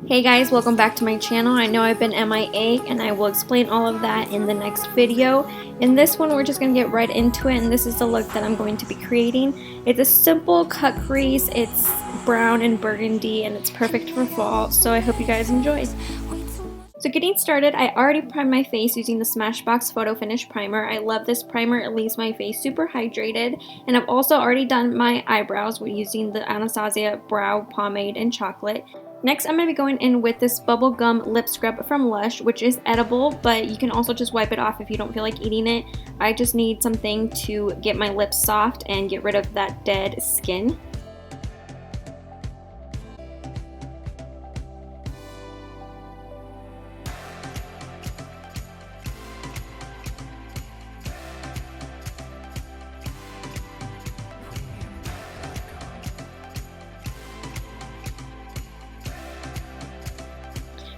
Hey guys, welcome back to my channel. I know I've been MIA and I will explain all of that in the next video. In this one, we're just going to get right into it, and this is the look that I'm going to be creating. It's a simple cut crease, it's brown and burgundy, and it's perfect for fall, so I hope you guys enjoy. So getting started, I already primed my face using the Smashbox Photo Finish Primer. I love this primer, it leaves my face super hydrated, and I've also already done my eyebrows using the Anastasia Brow Pomade in Chocolate. Next, I'm going to be going in with this Bubblegum lip scrub from Lush, which is edible, but you can also just wipe it off if you don't feel like eating it. I just need something to get my lips soft and get rid of that dead skin.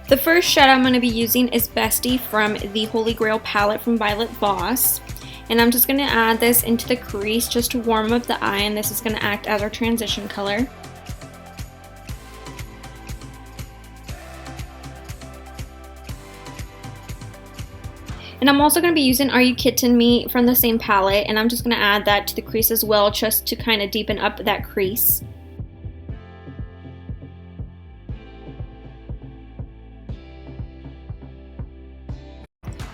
The first shadow I'm going to be using is Bestie from the Holy Grail palette from Voss. And I'm just going to add this into the crease just to warm up the eye, and this is going to act as our transition color. And I'm also going to be using U Kitten Me from the same palette, and I'm just going to add that to the crease as well just to kind of deepen up that crease.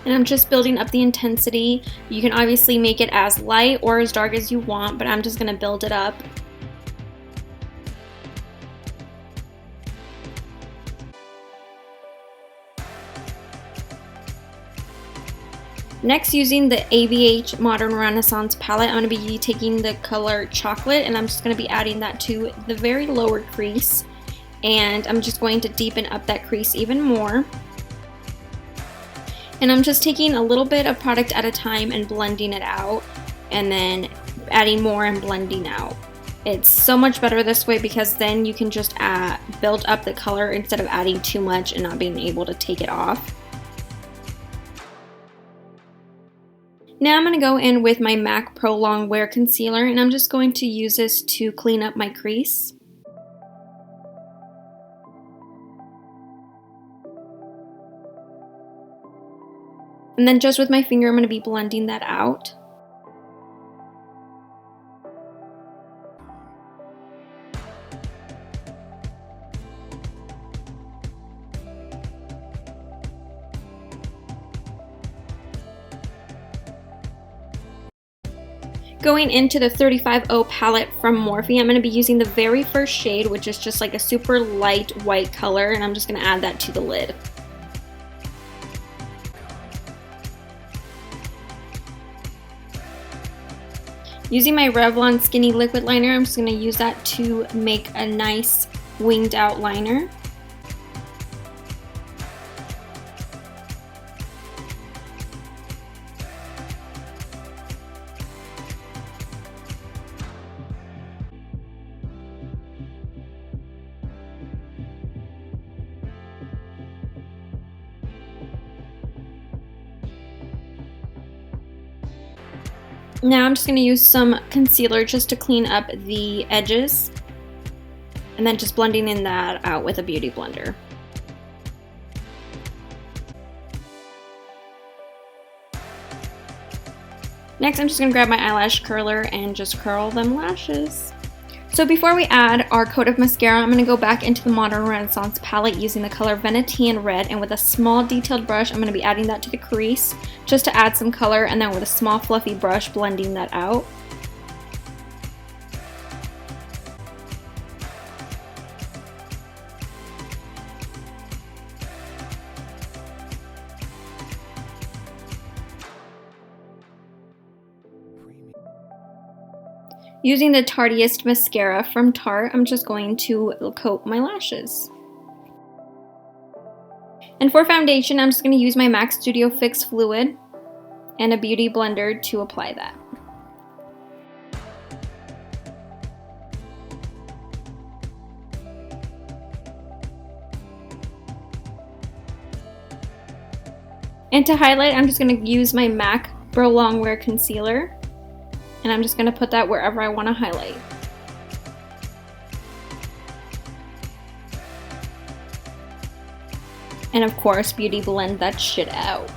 And I'm just building up the intensity. You can obviously make it as light or as dark as you want, but I'm just going to build it up. Next, using the ABH Modern Renaissance palette, I'm going to be taking the color Chocolate, and I'm just going to be adding that to the very lower crease. And I'm just going to deepen up that crease even more. And I'm just taking a little bit of product at a time and blending it out, and then adding more and blending out. It's so much better this way because then you can just build up the color instead of adding too much and not being able to take it off. Now I'm going to go in with my MAC Pro Longwear Concealer, and I'm just going to use this to clean up my crease. And then just with my finger, I'm going to be blending that out. Going into the 35O palette from Morphe, I'm going to be using the very first shade, which is just like a super light white color, and I'm just going to add that to the lid. Using my Revlon Skinny Liquid Liner, I'm just going to use that to make a nice winged out liner. Now I'm just going to use some concealer just to clean up the edges, and then just blending in that out with a beauty blender. Next, I'm just going to grab my eyelash curler and just curl them lashes. So before we add our coat of mascara, I'm going to go back into the Modern Renaissance palette using the color Venetian Red, and with a small detailed brush, I'm going to be adding that to the crease just to add some color, and then with a small fluffy brush blending that out. Using the Tartiest mascara from Tarte, I'm just going to coat my lashes. And for foundation, I'm just going to use my MAC Studio Fix Fluid and a beauty blender to apply that. And to highlight, I'm just going to use my MAC Pro Longwear Concealer. And I'm just going to put that wherever I want to highlight. And of course, Beauty blend that shit out.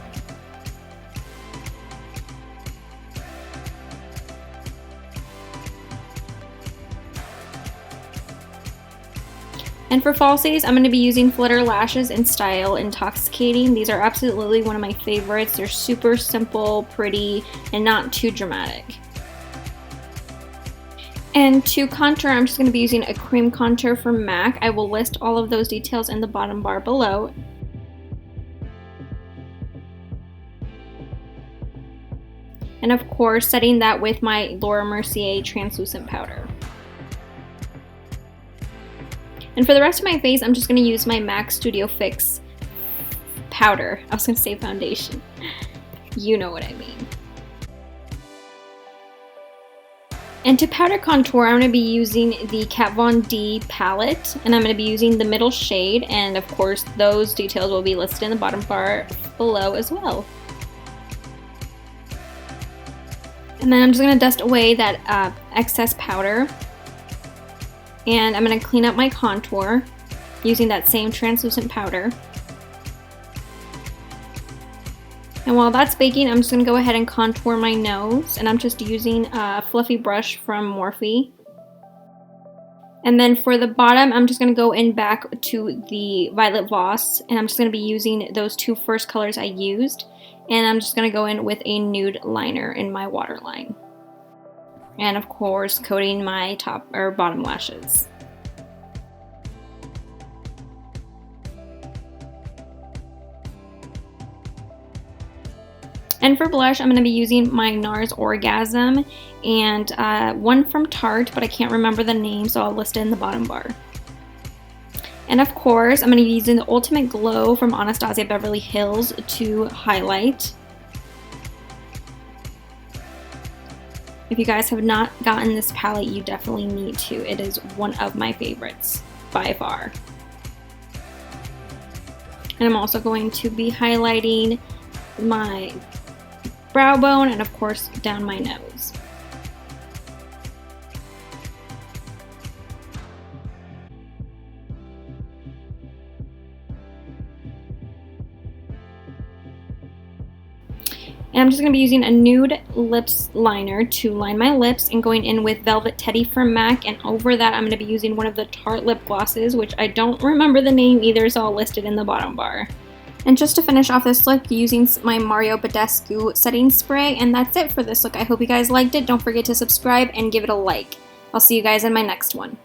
And for falsies, I'm going to be using Flutter lashes in style Intoxicating. These are absolutely one of my favorites. They're super simple, pretty, and not too dramatic. And to contour, I'm just going to be using a cream contour from MAC. I will list all of those details in the bottom bar below. And of course, setting that with my Laura Mercier translucent powder. And for the rest of my face, I'm just going to use my MAC Studio Fix powder. I was going to say foundation. You know what I mean. And to powder contour, I'm going to be using the Kat Von D palette. And I'm going to be using the middle shade. And of course, those details will be listed in the bottom bar below as well. And then I'm just going to dust away that excess powder. And I'm going to clean up my contour using that same translucent powder. And while that's baking, I'm just going to go ahead and contour my nose. And I'm just using a fluffy brush from Morphe. And then for the bottom, I'm just going to go in back to the Violet Voss. And I'm just going to be using those two first colors I used. And I'm just going to go in with a nude liner in my waterline. And of course, coating my top or bottom lashes. And for blush, I'm going to be using my Nars Orgasm and one from Tarte, but I can't remember the name, so I'll list it in the bottom bar. And of course, I'm going to be using the Ultimate Glow from Anastasia Beverly Hills to highlight. If you guys have not gotten this palette, you definitely need to. It is one of my favorites, by far. And I'm also going to be highlighting my brow bone and of course down my nose. And I'm just going to be using a nude lips liner to line my lips and going in with Velvet Teddy from MAC, and over that I'm going to be using one of the Tarte lip glosses, which I don't remember the name either, so I'll list it in the bottom bar. And just to finish off this look, using my Mario Badescu setting spray, and that's it for this look. I hope you guys liked it. Don't forget to subscribe and give it a like. I'll see you guys in my next one.